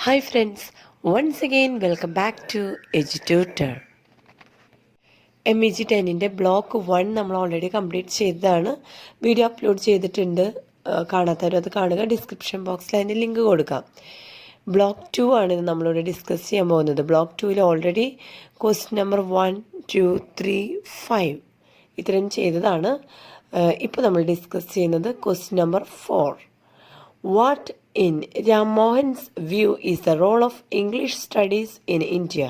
Hi friends, once again welcome back to Edututor. MEG10-ൻ്റെ block 1 നമ്മൾ already complete ചെയ്തതാണ്. Video upload ചെയ്തിട്ടുണ്ട്. കാണാത്തവരും അത് കാണുക. ഡിസ്ക്രിപ്ഷൻ ബോക്സിൽ അതിൻ്റെ ലിങ്ക് കൊടുക്കാം. ബ്ലോക്ക് 2 ആണ് ഇത് നമ്മളിവിടെ ഡിസ്കസ് ചെയ്യാൻ പോകുന്നത്. ബ്ലോക്ക് 2-ൽ ഓൾറെഡി ക്വസ്റ്റ്യൻ നമ്പർ 1, 2, 3, 5 ഇത്രയും ചെയ്തതാണ്. ഇപ്പോൾ നമ്മൾ ഡിസ്കസ് ചെയ്യുന്നത് question number 4. What in Ram Mohan's view is the role of English studies in India?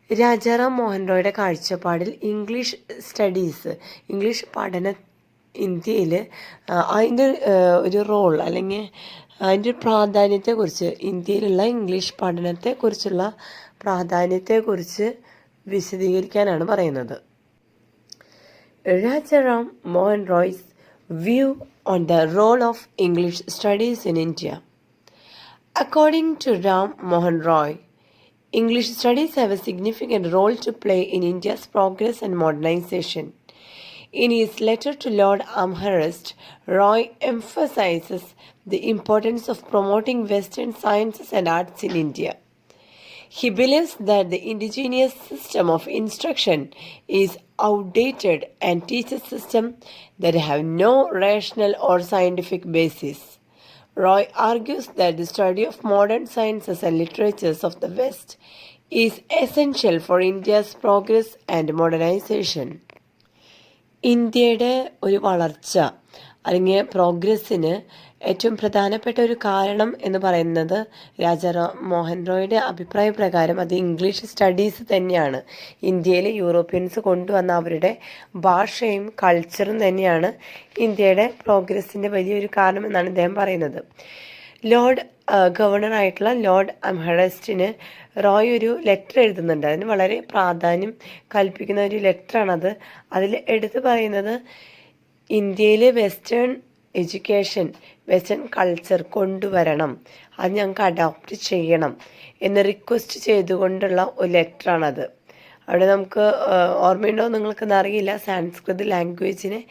Rajaram Mohan റോയുടെ കാഴ്ചപ്പാടിൽ ഇംഗ്ലീഷ് പഠന ഇന്ത്യയിൽ അതിൻ്റെ ഒരു റോൾ അല്ലെങ്കിൽ അതിൻ്റെ പ്രാധാന്യത്തെക്കുറിച്ച്, ഇന്ത്യയിലുള്ള ഇംഗ്ലീഷ് പഠനത്തെക്കുറിച്ചുള്ള പ്രാധാന്യത്തെക്കുറിച്ച് വിശദീകരിക്കാനാണ് പറയുന്നത്. Rajaram Mohan Roy's view on the role of English studies in India. According to Ram Mohan Roy, English studies have a significant role to play in India's progress and modernization. In his letter to Lord Amherst, Roy emphasizes the importance of promoting Western sciences and arts in India. He believes that the indigenous system of instruction is outdated and teaches systems that have no rational or scientific basis. Roy argues that the study of modern sciences and literatures of the West is essential for India's progress and modernization. ഇന്ത്യയുടെ ഒരു വളർച്ച അല്ലെങ്കിൽ പ്രോഗ്രസ്സിന് ഏറ്റവും പ്രധാനപ്പെട്ട ഒരു കാരണം എന്ന് പറയുന്നത് രാജാറാം മോഹൻ റോയുടെ അഭിപ്രായ പ്രകാരം അത് ഇംഗ്ലീഷ് സ്റ്റഡീസ് തന്നെയാണ്. ഇന്ത്യയിൽ യൂറോപ്യൻസ് കൊണ്ടുവന്ന അവരുടെ ഭാഷയും കൾച്ചറും തന്നെയാണ് ഇന്ത്യയുടെ പ്രോഗ്രസ്സിൻ്റെ വലിയൊരു കാരണം എന്നാണ് ഇദ്ദേഹം പറയുന്നത്. ഗവർണറായിട്ടുള്ള ലോർഡ് അംഹെർസ്റ്റിന് റോയ് ഒരു ലെറ്റർ എഴുതുന്നുണ്ട്. അതിന് വളരെ പ്രാധാന്യം കൽപ്പിക്കുന്ന ഒരു ലെറ്ററാണത്. അതിൽ എടുത്തു പറയുന്നത് ഇന്ത്യയിൽ വെസ്റ്റേൺ എഡ്യൂക്കേഷൻ, വെസ്റ്റേൺ കൾച്ചർ കൊണ്ടുവരണം, അത് ഞങ്ങൾക്ക് അഡോപ്റ്റ് ചെയ്യണം എന്ന് റിക്വസ്റ്റ് ചെയ്തുകൊണ്ടുള്ള ഒരു ലെറ്ററാണത്. അവിടെ നമുക്ക് ഓർമ്മയുണ്ടോ നിങ്ങൾക്കെന്ന് അറിയില്ല, സാൻസ്കൃത് ലാംഗ്വേജിനെ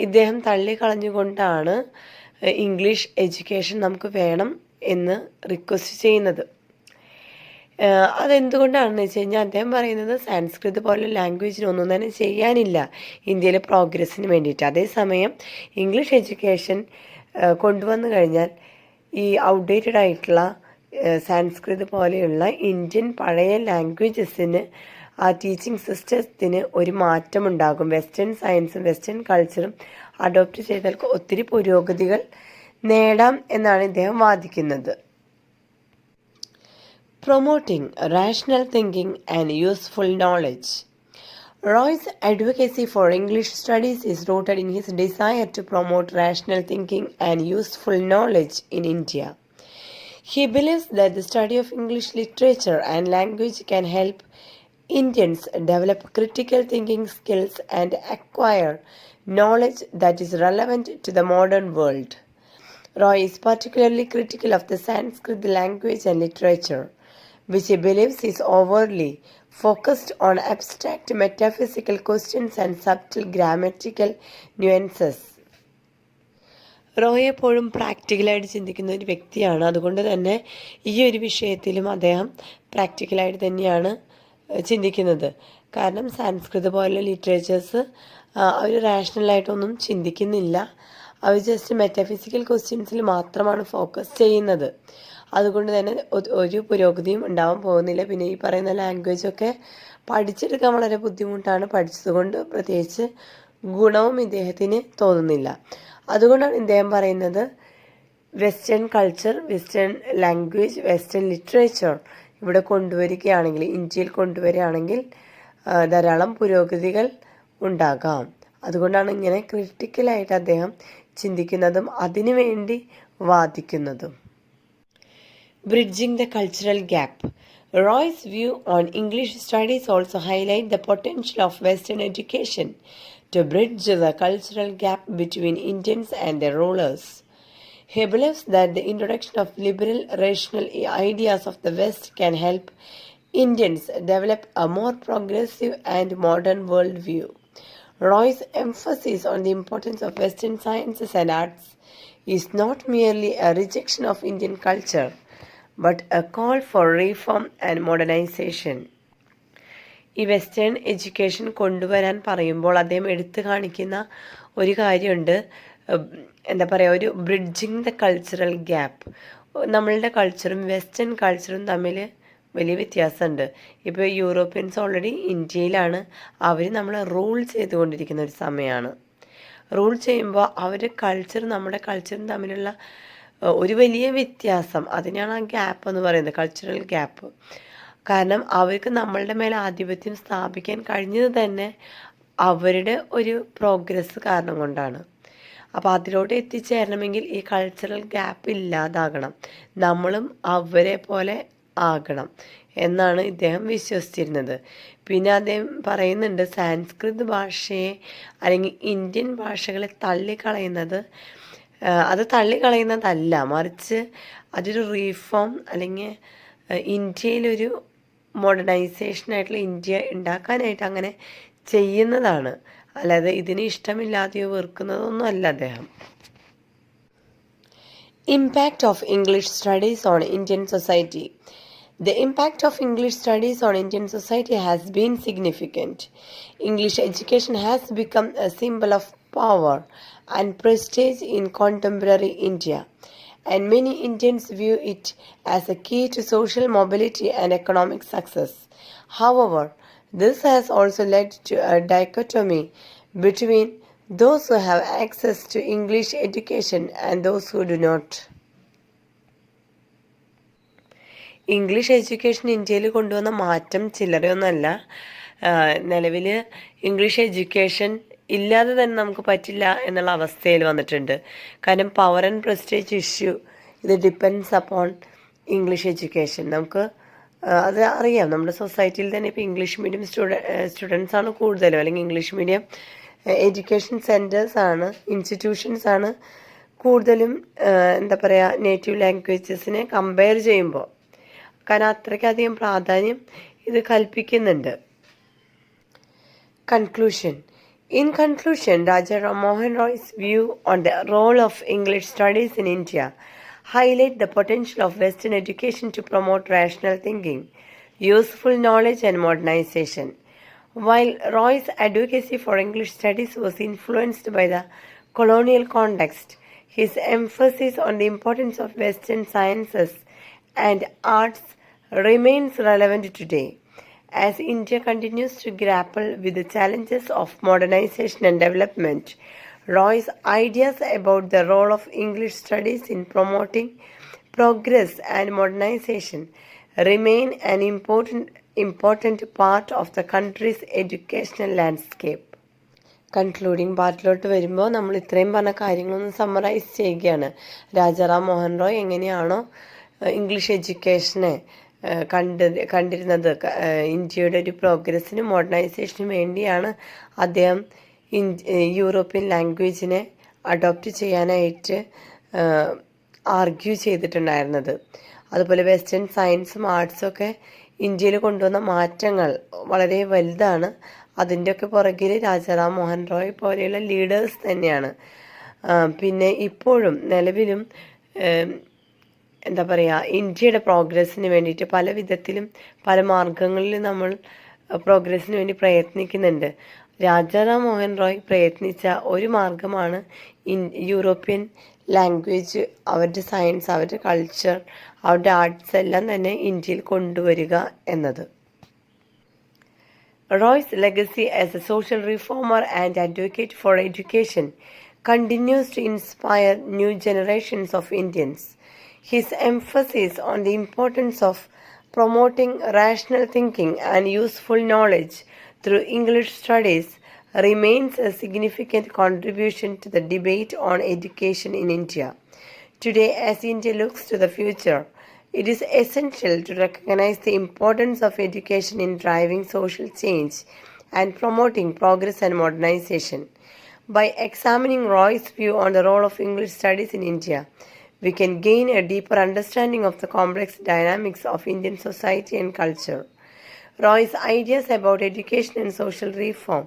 ഇദ്ദേഹം തള്ളിക്കളഞ്ഞുകൊണ്ടാണ് ഇംഗ്ലീഷ് എഡ്യൂക്കേഷൻ നമുക്ക് വേണം എന്ന് റിക്വസ്റ്റ് ചെയ്യുന്നത്. അതെന്തുകൊണ്ടാണെന്ന് വെച്ച് കഴിഞ്ഞാൽ അദ്ദേഹം പറയുന്നത് സാൻസ്കൃത് പോലുള്ള ലാംഗ്വേജിനൊന്നും തന്നെ ചെയ്യാനില്ല ഇന്ത്യയിലെ പ്രോഗ്രസ്സിന് വേണ്ടിയിട്ട്. അതേസമയം ഇംഗ്ലീഷ് എഡ്യൂക്കേഷൻ കൊണ്ടുവന്നു കഴിഞ്ഞാൽ ഈ ഔട്ട്ഡേറ്റഡ് ആയിട്ടുള്ള സാൻസ്കൃത് പോലെയുള്ള ഇന്ത്യൻ പഴയ ലാംഗ്വേജസിന് ആ ടീച്ചിങ് സിസ്റ്റത്തിന് ഒരു മാറ്റമുണ്ടാകും. വെസ്റ്റേൺ സയൻസും വെസ്റ്റേൺ കൾച്ചറും അഡോപ്റ്റ് ചെയ്താൽ ഒത്തിരി പുരോഗതികൾ നേടാം എന്നാണ് ഇദ്ദേഹം വാദിക്കുന്നത്. Promoting rational thinking and useful knowledge. Roy's advocacy for English studies is rooted in his desire to promote rational thinking and useful knowledge in India. He believes that the study of English literature and language can help Indians develop critical thinking skills and acquire knowledge that is relevant to the modern world. Roy is particularly critical of the Sanskrit language and literature, which he believes is overly focused on abstract metaphysical questions and subtle grammatical nuances. Roy എപ്പോഴും പ്രാക്ടിക്കലായിട്ട് ചിന്തിക്കുന്ന ഒരു വ്യക്തിയാണ്. അതുകൊണ്ട് തന്നെ ഈ ഒരു വിഷയത്തിലും അദ്ദേഹം പ്രാക്ടിക്കലായിട്ട് തന്നെയാണ് ചിന്തിക്കുന്നത്. കാരണം സാൻസ്കൃത് പോലുള്ള ലിറ്ററേച്ചേഴ്സ് അവർ റാഷണലായിട്ടൊന്നും ചിന്തിക്കുന്നില്ല. അവർ ജസ്റ്റ് മെറ്റാഫിസിക്കൽ ക്വസ്റ്റ്യൻസിൽ മാത്രമാണ് ഫോക്കസ് ചെയ്യുന്നത്. അതുകൊണ്ട് തന്നെ ഒരു പുരോഗതിയും ഉണ്ടാവാൻ പോകുന്നില്ല. പിന്നെ ഈ പറയുന്ന ലാംഗ്വേജൊക്കെ പഠിച്ചെടുക്കാൻ വളരെ ബുദ്ധിമുട്ടാണ്. പഠിച്ചതുകൊണ്ട് പ്രത്യേകിച്ച് ഗുണവും ഇദ്ദേഹത്തിന് തോന്നുന്നില്ല. അതുകൊണ്ടാണ് ഇദ്ദേഹം പറയുന്നത് western culture, western language, western literature ഇവിടെ കൊണ്ടുവരികയാണെങ്കിൽ, ഇന്ത്യയിൽ കൊണ്ടുവരികയാണെങ്കിൽ ധാരാളം പുരോഗതികൾ ഉണ്ടാകാം. അതുകൊണ്ടാണ് ഇങ്ങനെ ക്രിട്ടിക്കലായിട്ട് അദ്ദേഹം ചിന്തിക്കുന്നതും അതിനു വേണ്ടി വാദിക്കുന്നതും. Bridging the cultural gap. Roy's view on English studies also highlight the potential of Western education to bridge the cultural gap between Indians and their rulers. He believes that the introduction of liberal, rational ideas of the West can help Indians develop a more progressive and modern worldview. Roy's emphasis on the importance of Western sciences and arts is not merely a rejection of Indian culture, but a call for reform and modernization. ഈ western education കൊണ്ടുവരാൻ പറയുമ്പോൾ അദ്ദേഹം എടുത്തു കാണിക്കുന്ന ഒരു കാര്യമുണ്ട്, എന്താ പറയുക, ഒരു ബ്രിഡ്ജിങ് ദ കൾച്ചറൽ ഗ്യാപ്പ്. നമ്മളുടെ കൾച്ചറും വെസ്റ്റേൺ കൾച്ചറും തമ്മിൽ വലിയ വ്യത്യാസമുണ്ട്. ഇപ്പോൾ യൂറോപ്യൻസ് ഓൾറെഡി ഇന്ത്യയിലാണ്, അവർ നമ്മളെ റൂൾ ചെയ്തുകൊണ്ടിരിക്കുന്ന ഒരു സമയമാണ്. റൂൾ ചെയ്യുമ്പോൾ അവരുടെ കൾച്ചർ നമ്മുടെ കൾച്ചറും തമ്മിലുള്ള ഒരു വലിയ വ്യത്യാസം, അതിനാണ് ആ ഗ്യാപ്പ് എന്ന് പറയുന്നത്, കൾച്ചറൽ ഗ്യാപ്പ്. കാരണം അവർക്ക് നമ്മളുടെ മേലെ ആധിപത്യം സ്ഥാപിക്കാൻ കഴിഞ്ഞത് തന്നെ അവരുടെ ഒരു പ്രോഗ്രസ് കാരണം കൊണ്ടാണ്. അപ്പോൾ അതിലോട്ട് എത്തിച്ചേരണമെങ്കിൽ ഈ കൾച്ചറൽ ഗ്യാപ്പ് ഇല്ലാതാകണം, നമ്മളും അവരെ പോലെ ആകണം എന്നാണ് ഇദ്ദേഹം വിശ്വസിച്ചിരുന്നത്. പിന്നെ അദ്ദേഹം പറയുന്നുണ്ട്, സാൻസ്കൃത് ഭാഷയെ അല്ലെങ്കിൽ ഇന്ത്യൻ ഭാഷകളെ തള്ളിക്കളയുന്നത്, അത് തള്ളിക്കളയുന്നതല്ല, മറിച്ച് അതൊരു റീഫോം അല്ലെങ്കിൽ ഇന്ത്യയിലൊരു മോഡേണൈസേഷനായിട്ടുള്ള ഇന്ത്യ ഉണ്ടാക്കാനായിട്ട് അങ്ങനെ ചെയ്യുന്നതാണ്, അല്ലാതെ ഇതിന് ഇഷ്ടമില്ലാതെയോ വെറുക്കുന്നതൊന്നും അല്ല അദ്ദേഹം. Impact of English studies on Indian society. The impact of English studies on Indian society has been significant. English education has become a symbol of power and prestige in contemporary India, and many Indians view it as a key to social mobility and economic success. However, this has also led to a dichotomy between those who have access to English education and those who do not. English education ഇന്ത്യയിൽ കൊണ്ടുവന്ന മാറ്റം ചില്ലറയൊന്നുമല്ല. നിലവിൽ English education ഇല്ലാതെ തന്നെ നമുക്ക് പറ്റില്ല എന്നുള്ള അവസ്ഥയിൽ വന്നിട്ടുണ്ട്. കാരണം പവർ ആൻഡ് പ്രസ്റ്റേജ് ഇഷ്യൂ, ഇത് ഡിപ്പെൻഡ്സ് അപ്പോൺ ഇംഗ്ലീഷ് എഡ്യൂക്കേഷൻ. നമുക്ക് അത് അറിയാം, നമ്മുടെ സൊസൈറ്റിയിൽ തന്നെ ഇപ്പോൾ ഇംഗ്ലീഷ് മീഡിയം സ്റ്റുഡൻസാണ് കൂടുതലും, അല്ലെങ്കിൽ ഇംഗ്ലീഷ് മീഡിയം എഡ്യൂക്കേഷൻ സെൻറ്റേഴ്സാണ്, ഇൻസ്റ്റിറ്റ്യൂഷൻസാണ് കൂടുതലും, എന്താ പറയുക, നേറ്റീവ് ലാംഗ്വേജസിനെ കമ്പയർ ചെയ്യുമ്പോൾ. കാരണം അത്രയ്ക്കധികം പ്രാധാന്യം ഇത് കൽപ്പിക്കുന്നുണ്ട്. Conclusion. In conclusion, Raja Ram Mohan Roy's view on the role of English studies in India highlight the potential of Western education to promote rational thinking, useful knowledge and modernization. While Roy's advocacy for English studies was influenced by the colonial context, his emphasis on the importance of Western sciences and arts remains relevant today. As India continues to grapple with the challenges of modernization and development, Roy's ideas about the role of English studies in promoting progress and modernization remain an important part of the country's educational landscape. Concluding പാർട്ടിലോട്ട് വരുമ്പോൾ നമ്മൾ ഇത്രയും പറഞ്ഞ കാര്യങ്ങളൊന്ന് summarise ചെയ്യുകയാണ്. രാജാറാം മോഹൻ റോയ് എങ്ങനെയാണോ English എഡ്യൂക്കേഷനെ കണ്ടിരുന്നത്, ഇന്ത്യയുടെ ഒരു പ്രോഗ്രസ്സിനും മോഡേണൈസേഷനും വേണ്ടിയാണ് അദ്ദേഹം യൂറോപ്യൻ ലാംഗ്വേജിനെ അഡോപ്റ്റ് ചെയ്യാനായിട്ട് ആർഗ്യൂ ചെയ്തിട്ടുണ്ടായിരുന്നത്. അതുപോലെ വെസ്റ്റേൺ സയൻസും ആർട്സും ഒക്കെ ഇന്ത്യയിൽ കൊണ്ടുവന്ന മാറ്റങ്ങൾ വളരെ വലുതാണ്. അതിൻ്റെയൊക്കെ പുറകിൽ രാജാറാം മോഹൻ റോയ് പോലെയുള്ള ലീഡേഴ്സ് തന്നെയാണ്. പിന്നെ ഇപ്പോഴും നിലവിലും എന്താ പറയുക, ഇന്ത്യയുടെ പ്രോഗ്രസ്സിന് വേണ്ടിയിട്ട് പല വിധത്തിലും പല മാർഗങ്ങളിലും നമ്മൾ പ്രോഗ്രസ്സിന് വേണ്ടി പ്രയത്നിക്കുന്നുണ്ട്. രാജാറാം മോഹൻ റോയ് പ്രയത്നിച്ച ഒരു മാർഗമാണ് യൂറോപ്യൻ ലാംഗ്വേജ്, അവരുടെ സയൻസ്, അവരുടെ കൾച്ചർ, അവരുടെ ആർട്സ് എല്ലാം തന്നെ ഇന്ത്യയിൽ കൊണ്ടുവരിക എന്നത്. Royce legacy as a social reformer and advocate for education continues to inspire new generations of Indians. His emphasis on the importance of promoting rational thinking and useful knowledge through English studies remains a significant contribution to the debate on education in India. Today, as India looks to the future, it is essential to recognize the importance of education in driving social change and promoting progress and modernization. By examining Roy's view on the role of English studies in India, we can gain a deeper understanding of the complex dynamics of Indian society and culture. Roy's ideas about education and social reform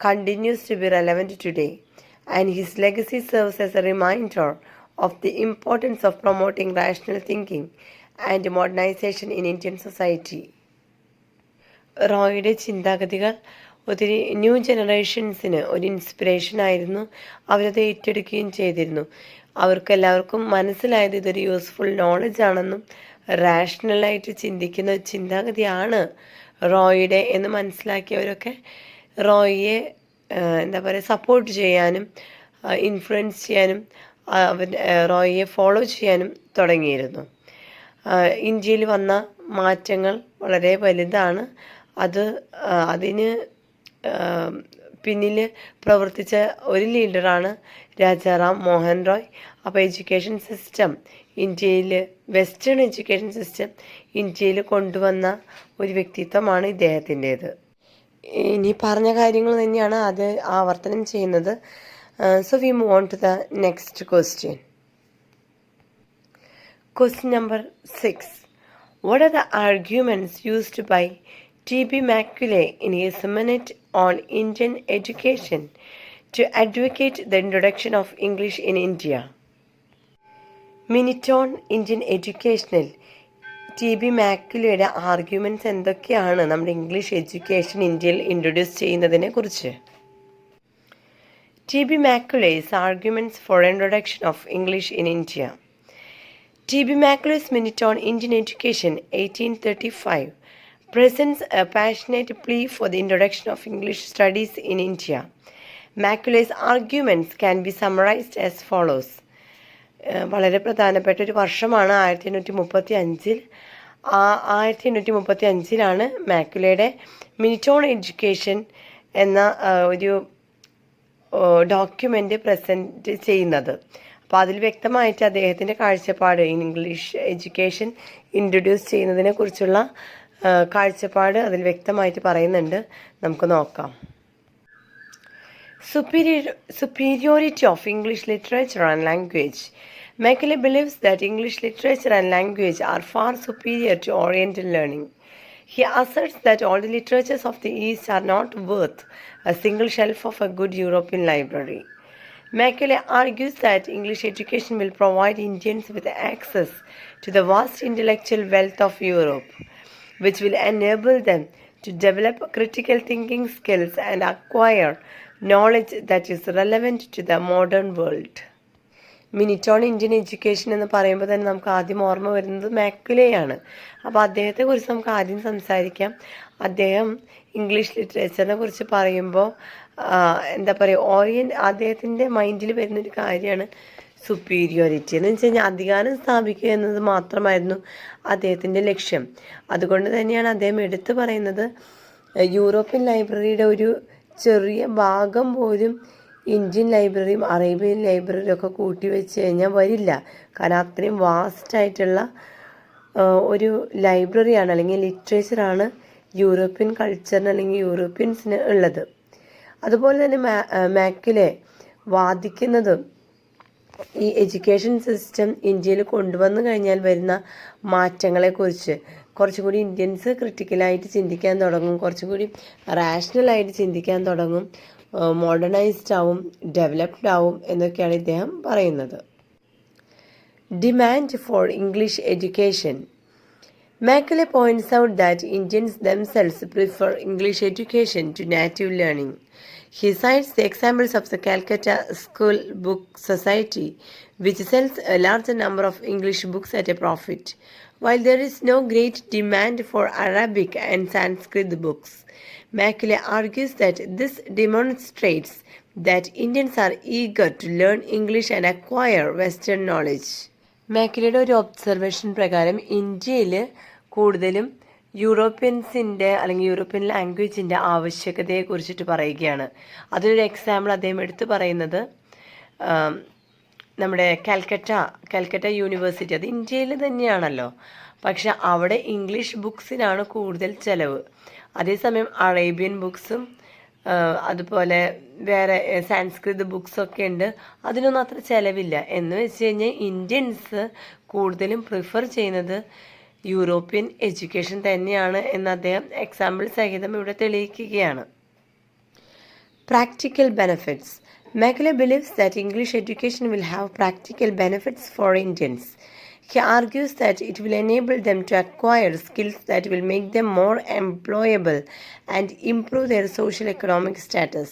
continues to be relevant today, and his legacy serves as a reminder of the importance of promoting rational thinking and modernisation in Indian society. റോയുടെ ചിന്താഗതികൾ ഒത്തിരി new ജനറേഷൻസിന് ഒരു inspiration ആയിരുന്നു. അവരത് ഏറ്റെടുക്കുകയും ചെയ്തിരുന്നു. അവർക്കെല്ലാവർക്കും മനസ്സിലായത് ഇതൊരു യൂസ്ഫുൾ നോളജ് ആണെന്നും റാഷണലായിട്ട് ചിന്തിക്കുന്ന ചിന്താഗതിയാണ് റോയുടെ എന്ന് മനസ്സിലാക്കിയവരൊക്കെ റോയിയെ സപ്പോർട്ട് ചെയ്യാനും ഇൻഫ്ലുവൻസ് ചെയ്യാനും റോയിയെ ഫോളോ ചെയ്യാനും തുടങ്ങിയിരുന്നു. ഇന്ത്യയിൽ വന്ന മാറ്റങ്ങൾ വളരെ വലുതാണ്. അതിന് പിന്നിൽ പ്രവർത്തിച്ച ഒരു ലീഡറാണ് രാജാറാം മോഹൻ റോയ്. അപ്പോൾ education system western education system ഇന്ത്യയിൽ കൊണ്ടുവന്ന ഒരു വ്യക്തിത്വമാണ് ഇദ്ദേഹത്തിൻ്റേത്. ഇനി പറഞ്ഞ കാര്യങ്ങൾ തന്നെയാണ് അത് ആവർത്തനം ചെയ്യുന്നത്. So we move on to the next question. Question number 6. What are the arguments used by T.B. Macaulay in his Minute on Indian Education to advocate the introduction of English in India? Minute on Indian എഡ്യൂക്കേഷനിൽ T B. മാക്കുലയുടെ arguments എന്തൊക്കെയാണ് നമ്മുടെ English education ഇന്ത്യയിൽ introduce ചെയ്യുന്നതിനെ കുറിച്ച്? T.B. Macaulay's arguments for introduction of English in India. T.B. Macaulay's Minute on Indian Education, 1835, presents a passionate plea for the introduction of English studies in India. Macaulay's arguments can be summarized as follows. വളരെ പ്രധാനപ്പെട്ട ഒരു വർഷമാണ് 1835. 1835 മാക്കുലയുടെ minute on education എന്ന ഒരു document present ചെയ്യുന്നത്. അപ്പോൾ അതിൽ വ്യക്തമായിട്ട് അദ്ദേഹത്തിൻ്റെ കാഴ്ചപ്പാട് ഇംഗ്ലീഷ് എഡ്യൂക്കേഷൻ ഇൻട്രൊഡ്യൂസ് ചെയ്യുന്നതിനെ കുറിച്ചുള്ള കാഴ്ചപ്പാട് അതിൽ വ്യക്തമായിട്ട് പറയുന്നുണ്ട്. നമുക്ക് നോക്കാം. Superiority of English literature and language. Macaulay believes that English literature and language are far superior to Oriental learning. He asserts that all the literatures of the East are not worth a single shelf of a good European library. Macaulay argues that English education will provide Indians with access to the vast intellectual wealth of Europe, which will enable them to develop critical thinking skills and acquire knowledge that is relevant to the modern world. Minute on Indian education എന്ന് പറയുമ്പോൾ തന്നെ നമുക്ക് ആദ്യം ഓർമ്മ വരുന്നത് മാക്കുലെയാണ്. അപ്പോൾ അദ്ദേഹത്തെക്കുറിച്ച് നമുക്ക് ആദ്യം സംസാരിക്കാം. അദ്ദേഹം ഇംഗ്ലീഷ് ലിറ്ററേച്ചറിനെ കുറിച്ച് പറയുമ്പോൾ അദ്ദേഹത്തിൻ്റെ മൈൻഡിൽ വരുന്നൊരു കാര്യമാണ് സുപ്പീരിയോറിറ്റി. എന്ന് വെച്ച് കഴിഞ്ഞാൽ അധികാരം സ്ഥാപിക്കുക എന്നത് മാത്രമായിരുന്നു അദ്ദേഹത്തിൻ്റെ ലക്ഷ്യം. അതുകൊണ്ട് തന്നെയാണ് അദ്ദേഹം എടുത്തു പറയുന്നത് യൂറോപ്യൻ ലൈബ്രറിയുടെ ഒരു ചെറിയ ഭാഗം പോലും ഇന്ത്യൻ ലൈബ്രറിയും അറേബ്യൻ ലൈബ്രറിയും ഒക്കെ കൂട്ടി വെച്ച് കഴിഞ്ഞാൽ വരില്ല. കാരണം അത്രയും വാസ്റ്റായിട്ടുള്ള ഒരു ലൈബ്രറിയാണ് അല്ലെങ്കിൽ ലിറ്ററേച്ചറാണ് യൂറോപ്യൻ കൾച്ചറിന് അല്ലെങ്കിൽ യൂറോപ്യൻസിന് ഉള്ളത്. അതുപോലെ തന്നെ മാക്കുലെ വാദിക്കുന്നത് ഈ എഡ്യൂക്കേഷൻ സിസ്റ്റം ഇന്ത്യയിൽ കൊണ്ടുവന്നു കഴിഞ്ഞാൽ വരുന്ന മാറ്റങ്ങളെക്കുറിച്ച് കുറച്ചുകൂടി ഇന്ത്യൻസ് ക്രിട്ടിക്കലായിട്ട് ചിന്തിക്കാൻ തുടങ്ങും, കുറച്ചുകൂടി റാഷണലായിട്ട് ചിന്തിക്കാൻ തുടങ്ങും, മോഡേണൈസ്ഡ് ആവും, ഡെവലപ്ഡ് ആവും എന്നൊക്കെയാണ് ഇദ്ദേഹം പറയുന്നത്. Demand for English education. Macaulay points out that Indians themselves prefer English education to native learning. He cites the examples of the Calcutta School Book Society, which sells a large number of English books at a profit. While there is no great demand for Arabic and Sanskrit books, Macaulay argues that this demonstrates that Indians are eager to learn English and acquire Western knowledge. മാക്കുലയുടെ ഒരു observation പ്രകാരം ഇന്ത്യയിൽ കൂടുതലും യൂറോപ്യൻസിൻ്റെ അല്ലെങ്കിൽ European ലാംഗ്വേജിൻ്റെ ആവശ്യകതയെക്കുറിച്ചിട്ട് പറയുകയാണ്. അതിനൊരു example അദ്ദേഹം എടുത്തു പറയുന്നത് നമ്മുടെ കാൽക്കട്ട യൂണിവേഴ്സിറ്റി, അത് ഇന്ത്യയിൽ തന്നെയാണല്ലോ, പക്ഷെ അവിടെ ഇംഗ്ലീഷ് ബുക്സിനാണ് കൂടുതൽ ചിലവ്. അതേസമയം അറേബ്യൻ ബുക്സും അതുപോലെ വേറെ സാൻസ്കൃത് ബുക്സൊക്കെ ഉണ്ട്, അതിനൊന്നും അത്ര ചിലവില്ല. എന്ന് വെച്ച് കഴിഞ്ഞാൽ ഇന്ത്യൻസ് കൂടുതലും പ്രിഫർ ചെയ്യുന്നത് യൂറോപ്യൻ എഡ്യൂക്കേഷൻ തന്നെയാണ് എന്ന് അദ്ദേഹം എക്സാമ്പിൾ സഹിതം ഇവിടെ തെളിയിക്കുകയാണ്. Practical benefits. Macaulay believes that English education will have practical benefits for Indians. He argues that it will enable them to acquire skills that will make them more employable and improve their social economic status.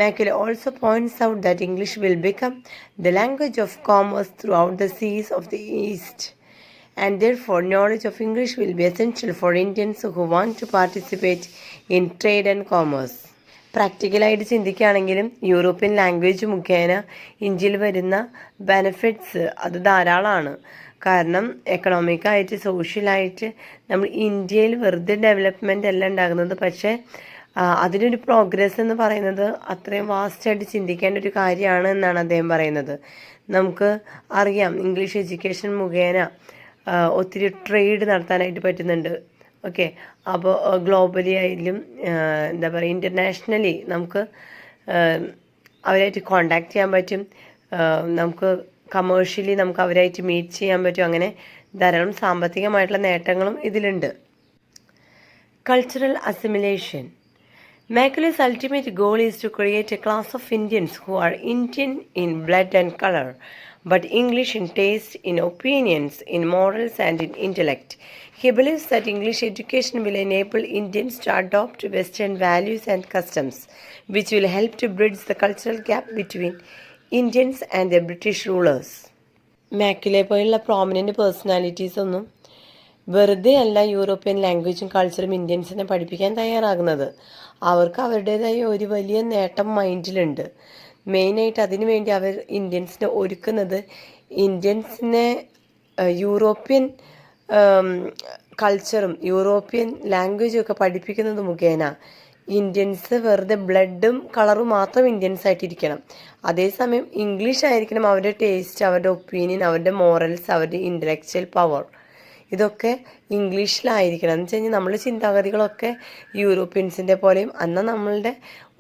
Macaulay also points out that English will become the language of commerce throughout the seas of the East, and therefore knowledge of English will be essential for Indians who want to participate in trade and commerce. പ്രാക്ടിക്കലായിട്ട് ചിന്തിക്കുകയാണെങ്കിലും European language മുഖേന ഇന്ത്യയിൽ വരുന്ന benefits അത് ധാരാളമാണ്. കാരണം എക്കണോമിക്കായിട്ട് സോഷ്യലായിട്ട് നമ്മൾ ഇന്ത്യയിൽ വെറുതെ ഡെവലപ്മെൻ്റ് അല്ല ഉണ്ടാകുന്നത്, പക്ഷേ അതിനൊരു പ്രോഗ്രസ് എന്ന് പറയുന്നത് അത്രയും വാസ്റ്റായിട്ട് ചിന്തിക്കേണ്ട ഒരു കാര്യമാണ് എന്നാണ് അദ്ദേഹം പറയുന്നത്. നമുക്ക് അറിയാം ഇംഗ്ലീഷ് എഡ്യൂക്കേഷൻ മുഖേന ഒത്തിരി ട്രേഡ് നടത്താനായിട്ട് പറ്റുന്നുണ്ട്. ഓക്കെ, അപ്പോൾ ഗ്ലോബലി ആയാലും എന്താ പറയുക ഇൻ്റർനാഷണലി നമുക്ക് അവരായിട്ട് കോണ്ടാക്ട് ചെയ്യാൻ പറ്റും, നമുക്ക് കമേഴ്ഷ്യലി നമുക്ക് അവരായിട്ട് മീറ്റ് ചെയ്യാൻ പറ്റും. അങ്ങനെ ധാരാളം സാമ്പത്തികമായിട്ടുള്ള നേട്ടങ്ങളും ഇതിലുണ്ട്. Cultural assimilation. Macaulay's ultimate goal is to create a class of Indians who are Indian in blood and color, but English in taste, in opinions, in morals, and in intellect. He believes that English education will enable Indians to adopt Western values and customs, which will help to bridge the cultural gap between Indians and their British rulers. മാക്കുലെ പോലുള്ള prominent personalities ഒന്നും വെറുതെ അല്ല European ലാംഗ്വേജും കൾച്ചറും ഇന്ത്യൻസിനെ പഠിപ്പിക്കാൻ തയ്യാറാകുന്നത്. അവർക്ക് അവരുടേതായ ഒരു വലിയ നേട്ടം മൈൻഡിലുണ്ട്. മെയിനായിട്ട് അതിനു വേണ്ടി അവർ ഇന്ത്യൻസിനെ ഒരുക്കുന്നത് ഇന്ത്യൻസിനെ യൂറോപ്യൻ കൾച്ചറും യൂറോപ്യൻ ലാംഗ്വേജും ഒക്കെ പഠിപ്പിക്കുന്നത് മുഖേന ഇന്ത്യൻസ് വെറുതെ ബ്ലഡും കളറും മാത്രം ഇന്ത്യൻസ് ആയിട്ടിരിക്കണം. അതേസമയം ഇംഗ്ലീഷ് ആയിരിക്കണം അവരുടെ ടേസ്റ്റ്, അവരുടെ ഒപ്പീനിയൻ, അവരുടെ മോറൽസ്, അവരുടെ ഇൻ്റലക്ച്വൽ പവർ, ഇതൊക്കെ ഇംഗ്ലീഷിലായിരിക്കണം. എന്ന് വെച്ച് കഴിഞ്ഞാൽ നമ്മളുടെ ചിന്താഗതികളൊക്കെ യൂറോപ്യൻസിൻ്റെ പോലെയും എന്നാൽ നമ്മളുടെ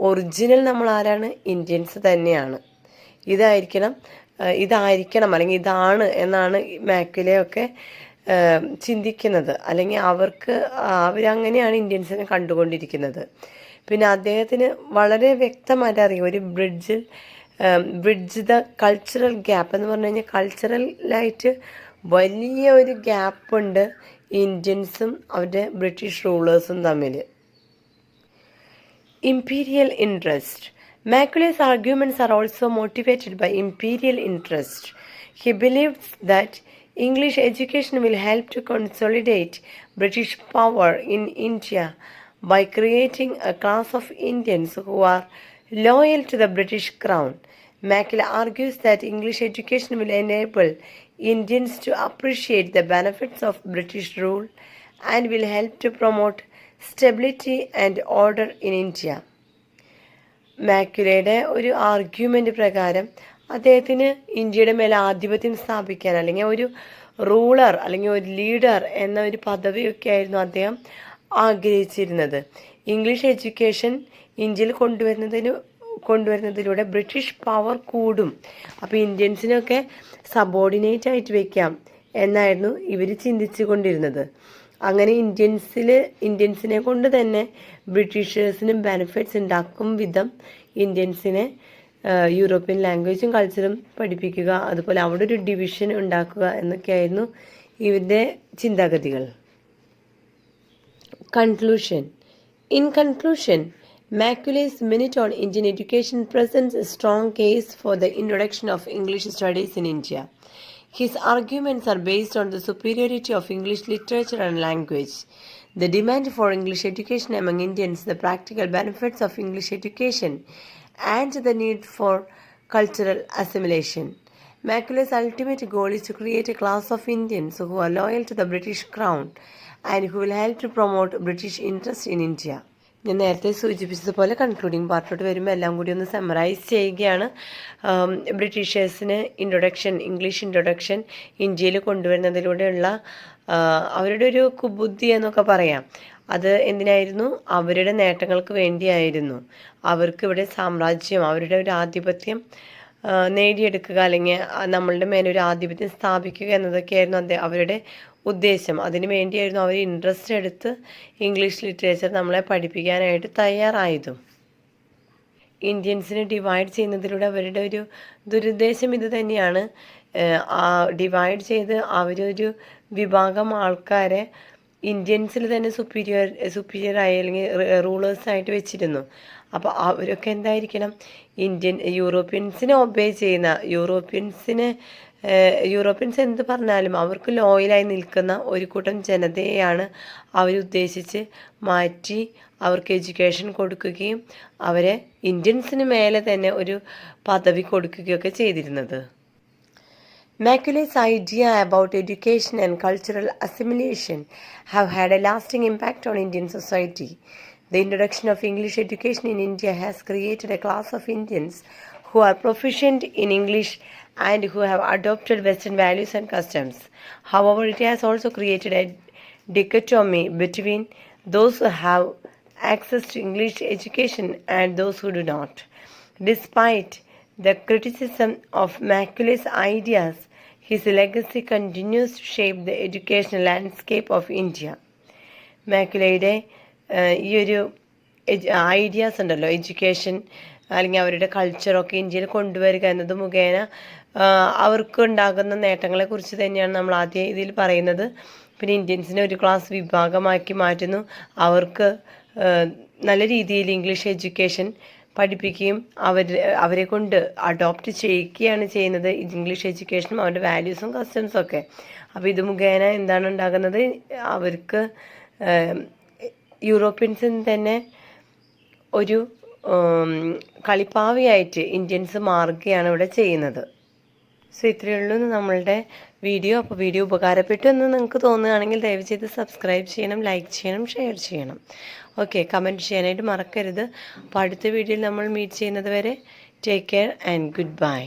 ഒറിജിനൽ നമ്മൾ ആരാണ്? ഇന്ത്യൻസ് തന്നെയാണ്. ഇതായിരിക്കണം അല്ലെങ്കിൽ ഇതാണ് എന്നാണ് മാക്കുലെയൊക്കെ ചിന്തിക്കുന്നത്. അല്ലെങ്കിൽ അവരങ്ങനെയാണ് ഇന്ത്യൻസിനെ കണ്ടുകൊണ്ടിരിക്കുന്നത്. പിന്നെ അദ്ദേഹത്തിന് വളരെ വ്യക്തമായിട്ട് അറിയാം ഒരു ബ്രിഡ്ജ് ദ കൾച്ചറൽ ഗ്യാപ്പ് എന്ന് പറഞ്ഞു കഴിഞ്ഞാൽ കൾച്ചറലായിട്ട് വലിയ ഒരു ഗ്യാപ്പുണ്ട് ഇന്ത്യൻസും അവരുടെ ബ്രിട്ടീഷ് റൂളേഴ്സും തമ്മിൽ. Imperial interest. Macaulay's arguments are also motivated by imperial interest. He believes that English education will help to consolidate British power in India by creating a class of Indians who are loyal to the British crown. Macaulay argues that English education will enable Indians to appreciate the benefits of British rule and will help to promote stability and order in India. മാക്കുലയുടെ ഒരു argument പ്രകാരം അദ്ദേഹത്തിന് ഇന്ത്യയുടെ മേലെ ആധിപത്യം സ്ഥാപിക്കാൻ അല്ലെങ്കിൽ ഒരു ruler അല്ലെങ്കിൽ ഒരു ലീഡർ എന്ന ഒരു പദവിയൊക്കെ ആയിരുന്നു അദ്ദേഹം ആഗ്രഹിച്ചിരുന്നത്. ഇംഗ്ലീഷ് എഡ്യൂക്കേഷൻ ഇന്ത്യയിൽ കൊണ്ടുവരുന്നതിലൂടെ ബ്രിട്ടീഷ് പവർ കൂടും, അപ്പോൾ ഇന്ത്യൻസിനൊക്കെ സബോർഡിനേറ്റ് ആയിട്ട് വെക്കാം എന്നായിരുന്നു ഇവർ ചിന്തിച്ചു കൊണ്ടിരുന്നത്. അങ്ങനെ ഇന്ത്യൻസിനെ കൊണ്ട് തന്നെ ബ്രിട്ടീഷേഴ്സിനും ബെനിഫിറ്റ്സ് ഉണ്ടാക്കും വിധം ഇന്ത്യൻസിനെ യൂറോപ്യൻ ലാംഗ്വേജും കൾച്ചറും പഠിപ്പിക്കുക, അതുപോലെ അവിടെ ഒരു ഡിവിഷൻ ഉണ്ടാക്കുക എന്നൊക്കെയായിരുന്നു ഇവരുടെ ചിന്താഗതികൾ. Conclusion. In conclusion, Macaulay's Minute on Indian Education presents a strong case for the introduction of English studies in India. His arguments are based on the superiority of English literature and language, the demand for English education among Indians, the practical benefits of English education, and the need for cultural assimilation. Macaulay's ultimate goal is to create a class of Indians who are loyal to the British crown and who will help to promote British interest in India. ഞാൻ നേരത്തെ സൂചിപ്പിച്ചതുപോലെ concluding പാർട്ടിലോട്ട് വരുമ്പോൾ എല്ലാം കൂടി ഒന്ന് summarise ചെയ്യുകയാണ്. ബ്രിട്ടീഷേഴ്സിന് English introduction ഇന്ത്യയിൽ കൊണ്ടുവരുന്നതിലൂടെയുള്ള അവരുടെ ഒരു കുബുദ്ധി എന്നൊക്കെ പറയാം. അത് എന്തിനായിരുന്നു? അവരുടെ നേട്ടങ്ങൾക്ക് വേണ്ടിയായിരുന്നു. അവർക്ക് ഇവിടെ സാമ്രാജ്യം, അവരുടെ ഒരു ആധിപത്യം നേടിയെടുക്കുക അല്ലെങ്കിൽ നമ്മളുടെ മേലെ ഒരു ആധിപത്യം സ്ഥാപിക്കുക എന്നതൊക്കെയായിരുന്നു അവരുടെ ഉദ്ദേശം. അതിനു വേണ്ടിയായിരുന്നു അവർ ഇൻട്രസ്റ്റ് എടുത്ത് ഇംഗ്ലീഷ് ലിറ്ററേച്ചർ നമ്മളെ പഠിപ്പിക്കാനായിട്ട് തയ്യാറായതും. ഇന്ത്യൻസിനെ ഡിവൈഡ് ചെയ്യുന്നതിലൂടെ അവരുടെ ഒരു ദുരുദ്ദേശം ഇത് തന്നെയാണ്. ഡിവൈഡ് ചെയ്ത് അവരൊരു വിഭാഗം ആൾക്കാരെ ഇന്ത്യൻസിൽ തന്നെ സുപ്പീരിയറായി അല്ലെങ്കിൽ റൂളേഴ്സായിട്ട് വെച്ചിരുന്നു. അപ്പോൾ അവരൊക്കെ എന്തായിരിക്കണം, യൂറോപ്യൻസിനെ ഒബേ ചെയ്യുന്ന, യൂറോപ്യൻസ് എന്ത് പറഞ്ഞാലും അവർക്ക് ലോയലായി നിൽക്കുന്ന ഒരു കൂട്ടം ജനതയെയാണ് അവരുദ്ദേശിച്ച് മാറ്റി അവർക്ക് എഡ്യൂക്കേഷൻ കൊടുക്കുകയും അവരെ ഇന്ത്യൻസിന് മേലെ തന്നെ ഒരു പദവി കൊടുക്കുകയൊക്കെ ചെയ്തിരുന്നത്. Macaulay's idea about education and cultural assimilation have had a lasting impact on Indian society. The introduction of English education in India has created a class of Indians who are proficient in English and who have adopted Western values and customs. However, it has also created a dichotomy between those who have access to English education and those who do not. Despite the criticism of Macaulay's ideas, his legacy continues to shape the educational landscape of India. മാക്കുലയുടെ ഈ ഒരു ideas ഉണ്ടല്ലോ, education അല്ലെങ്കിൽ അവരുടെ കൾച്ചറൊക്കെ ഇന്ത്യയിൽ കൊണ്ടുവരിക എന്നത് മുഖേന അവർക്ക് ഉണ്ടാകുന്ന നേട്ടങ്ങളെക്കുറിച്ച് തന്നെയാണ് നമ്മൾ ആദ്യം ഇതിൽ പറയുന്നത്. പിന്നെ ഇന്ത്യൻസിനെ ഒരു ക്ലാസ് വിഭാഗമാക്കി മാറ്റുന്നു, അവർക്ക് നല്ല രീതിയിൽ ഇംഗ്ലീഷ് എഡ്യൂക്കേഷൻ പഠിപ്പിക്കുകയും അവരെ കൊണ്ട് അഡോപ്റ്റ് ചെയ്യിക്കുകയാണ് ചെയ്യുന്നത്, ഇംഗ്ലീഷ് എഡ്യൂക്കേഷനും അവരുടെ വാല്യൂസും കസ്റ്റംസും ഒക്കെ. അപ്പോൾ ഇത് മുഖേന എന്താണ് ഉണ്ടാകുന്നത്, അവർക്ക് യൂറോപ്യൻസിന് തന്നെ ഒരു കളിപ്പാവയായിട്ട് ഇന്ത്യൻസ് മാറുകയാണ് ഇവിടെ ചെയ്യുന്നത്. സോ ഇത്രയേ ഉള്ളൂ നമ്മളുടെ വീഡിയോ. അപ്പോൾ വീഡിയോ ഉപകാരപ്പെട്ടു എന്ന് നിങ്ങൾക്ക് തോന്നുകയാണെങ്കിൽ ദയവ് ചെയ്ത് സബ്സ്ക്രൈബ് ചെയ്യണം, ലൈക്ക് ചെയ്യണം, ഷെയർ ചെയ്യണം. ഓക്കെ, കമൻറ്റ് ചെയ്യാനായിട്ട് മറക്കരുത്. അപ്പോൾ അടുത്ത വീഡിയോയിൽ നമ്മൾ മീറ്റ് ചെയ്യുന്നത് വരെ take care and good bye.